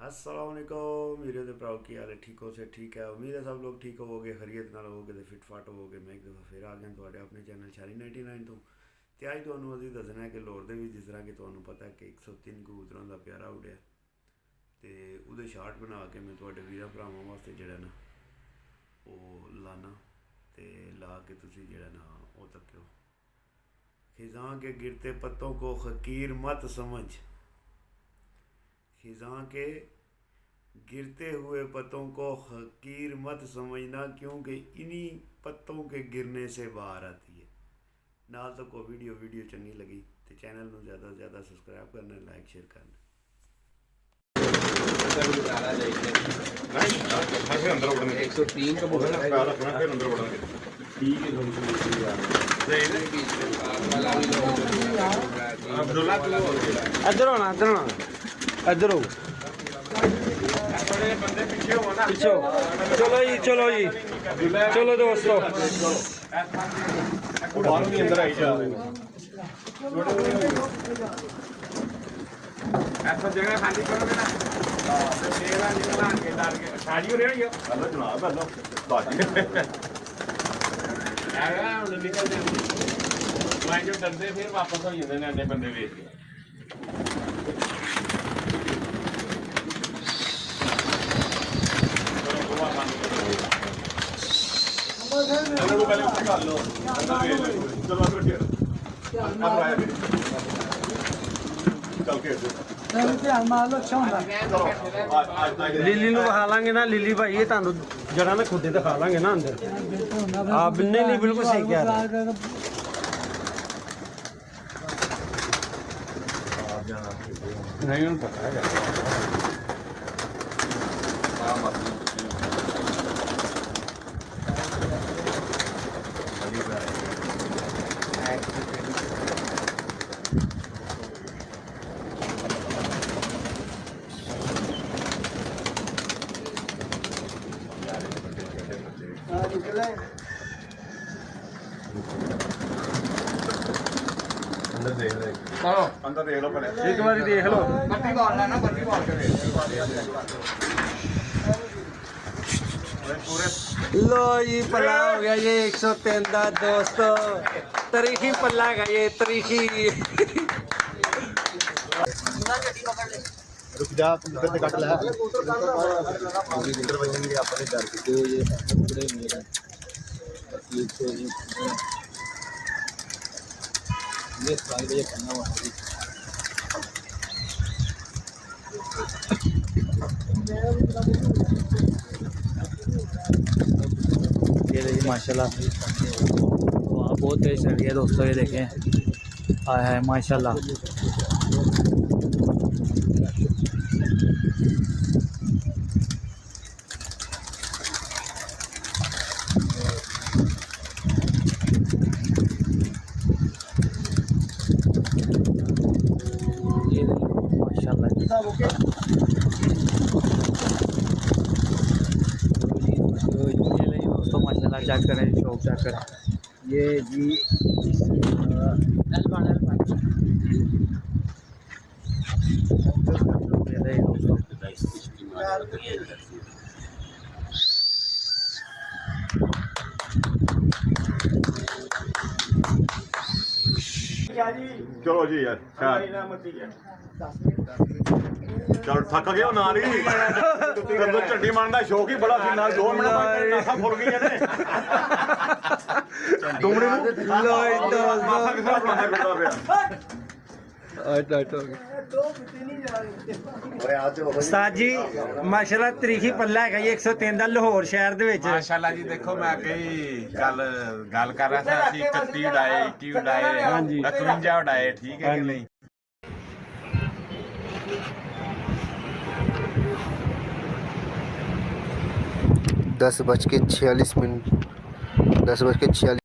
अस्सलाम वालेकुम वीडियो ਦੇ ਭਰਾਓ ਕੀ ਹਾਲ ਹੈ ਠੀਕ ਹੋ ਸੇ ਠੀਕ ਹੈ ਉਮੀਦ ਹੈ ਸਭ ਲੋग ਠੀਕ ਹੋਵੋਗੇ ਖਰੀਅਤ ਨਾਲ ਹੋਵੋਗੇ ਤੇ ਫਿਟ ਫਾਟ ਹੋਵੋਗੇ ਮੈਂ ਇੱਕ ਦਫਾ ਫਿਰ ਆ ਗਿਆ ਤੁਹਾਡੇ ਆਪਣੇ ਚੈਨਲ ਸ਼ਾਰੀ 99 ਤੋਂ ਤੇ ਅੱਜ ਤੁਹਾਨੂੰ ਅਸੀਂ ਦੱਸਣਾ ਹੈ ਕਿ ਲਾਹੌਰ ਦੇ ਵਿੱਚ ਜਿਸ ਤਰ੍ਹਾਂ ਕਿ ਤੁਹਾਨੂੰ ਪਤਾ ਕਿ 103 ਕਬੂਤਰਾਂ ਦਾ ਪਿਆਰਾ ਉੱਡਿਆ ਤੇ ਉਹਦੇ ਸ਼ਾਟ ਬਣਾ ਕੇ ਮੈਂ ਤੁਹਾਡੇ ਵੀਰਾਂ ਭਰਾਵਾਂ ਵਾਸਤੇ ਜਿਹੜਾ ਨਾ ਉਹ ਲਾਣਾ ਤੇ ਲਾ ਕੇ ਤੁਸੀਂ ਜਿਹੜਾ ਨਾ ਉਹ ਤੱਕਿਓ खिज़ां के गिरते पत्तों को फ़कीर मत समझ खिज़ां के गिरते हुए पत्तों को फ़कीर मत समझना क्योंकि इन्हीं पत्तों के गिरने से बाहर आती है। नाल तो को वीडियो चंगी लगी तो चैनल को ज़्यादा से ज़्यादा सब्सक्राइब करना लाइक शेयर करना। इधर होना इधर हो पीछे चलो चलो दोस्तों अंदर आई जा ऐसा जगह खाली करोगे ना तेरा निकला के डाल के खाली हो रही है हेलो जनाब हेलो बाजी आया उन्हें निकल जाते मैं जो डरते फिर वापस हो जाते ने अन्य बंदे वेच के चलो वो पहले ऊपर कर लो चलो अंदर फिर अब आया चल के लीली ਨੂੰ ਵਿਖਾ ਲਾਂਗੇ ਨਾ ਲੀਲੀ ਭਾਈ ਇਹ ਤੁਹਾਨੂੰ ਜੜਾ ਨਾ ਖੁੱਦੇ ਦਿਖਾ ਲਾਂਗੇ ਨਾ ਅੰਦਰ ਆ ਬਿੰਨੇ ਨਹੀਂ ਬਿਲਕੁਲ ਸਹੀ ਕਹਿ ਰਹੇ ਨਹੀਂ ਉਹਨੂੰ ਪਤਾ ਹੈਗਾ अंदर देख लो पहले एक बार देख लो बत्ती बाल लेना बत्ती बाल के पूरे लो ये पल्ला हो गया ये 103 का दोस्तों तारीखी पल्ला है ये तारीखी रुक जा इधर से कट ले इधर बजेंगे अपने घर के दो ये टुकड़े मेरे ये साइड ये करना हुआ है ये देखिए माशाल्लाह वाह बहुत तेज चल रही है दोस्तों ये देखें हाय हाय माशाल्लाह ये दोस्तों माशाल्लाह चेक करें शौक चेक करें ये जी चलो जी यार चल थक गए नाल ही तो झंडी मारन दा शौक ही बड़ा सी नाल 2 मिनट नासा फुल गई ने दुमड़ी नु मासा किस बनाना फिरदा पिया ਸਾਜੀ ਮਾਸ਼ਾਅੱਲਾ ਤਰੀਖੀ ਪੱਲਾ ਹੈਗਾ ਜੀ 103 ਦਾ ਲਾਹੌਰ ਸ਼ਹਿਰ ਦੇ ਵਿੱਚ माशाल्लाह जी देखो मैं कई गल कर रहा था ਅਸੀਂ 31 ਉਡਾਏ 21 ਉਡਾਏ ਹਾਂਜੀ 51 ਉਡਾਏ ਠੀਕ ਹੈ ਕਿ ਨਹੀਂ 10:46 10:46